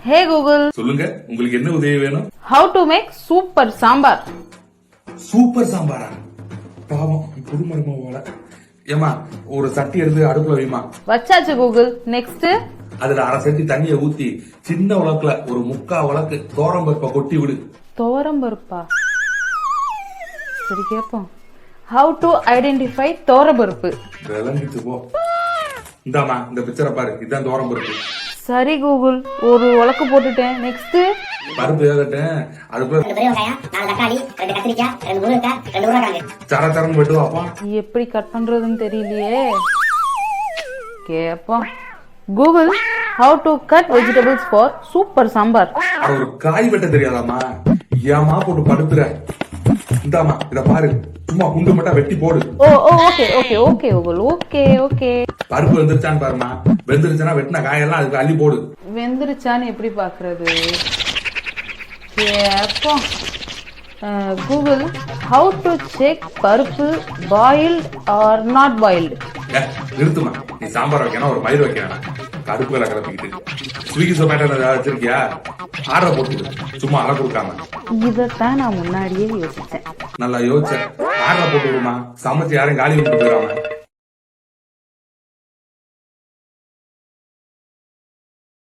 Hey Google, சொல்லுங்க, உங்களுக்கு என்ன உதவி வேணும்? how to make super sambar? Super சாம்பாரா? பாவம் புதுமருமா போல. ஏமா ஒரு சட்டி எடுத்து அடுப்புல வைமா. வச்சாச்சு Google. Next, அதுல அரை சட்டி தண்ணியை ஊத்தி சின்ன உலக்குல ஒரு 3/4 உலக்கு தோரம்பருப்பை கொட்டி விடு. தோரம்பருப்பா. சரி கேப்போம். How to identify தோரம்பருப்பு? விளங்கிட்டு போ. இந்தாமா இந்த பிக்சரை பாரு, இதுதான் தோரம்பருப்பு. சரி கூகுள், ஒரு உலக்கு போட்டுட்டேன். நெக்ஸ்ட், பருப்பு ஏகட்டேன் அதுக்குள்ள 2 பெரிய வெங்காயம் 4 தக்காளி 2 கத்திரிக்காய் 2 முருங்கைக்காய் 2 உருளைக்கிழங்கு சர சரன்னு வெட்டுவாப்பா. எப்படி கட் பண்றதுன்னு தெரியலையே. கேப்போம். Google, how to cut vegetables for super sambar? அது ஒரு காய் வெட்ட தெரியாதாமா? ஏமா போட்டு படுத்துற? இந்தாமா இத பாரு, சும்மா குண்டு மட்டும் வெட்டி போடு. Oh okay okay okay Google, okay okay. பருப்பு வெந்துருச்சான்னு பாருமா. வெந்துருச்சுன்னா வெட்டின காயெல்லாம் அதுக்கு அள்ளி போடு. வெந்துருச்சான்னு எப்படி பாக்குறது? கேப்போம். கூகுள், how to check பருப்பு boiled or not boiled? நிறுத்துமா, நீ சாம்பார் வைக்கணும் ஒரு மயிர் வைக்கணும். கடுப்பு வேலை கிளப்பிக்கிட்டு ஸ்விக்கி சொமேட்டோ வச்சிருக்கியா? ஆர்டர் போட்டு சும்மா அலை கொடுக்காம. இதத்தான் நான் முன்னாடியே யோசிச்சேன். நல்லா யோசிச்சேன். ஆர்டர் போட்டு விடுமா, சமைச்சு யாரையும் காலி விட்டு போயிடாம.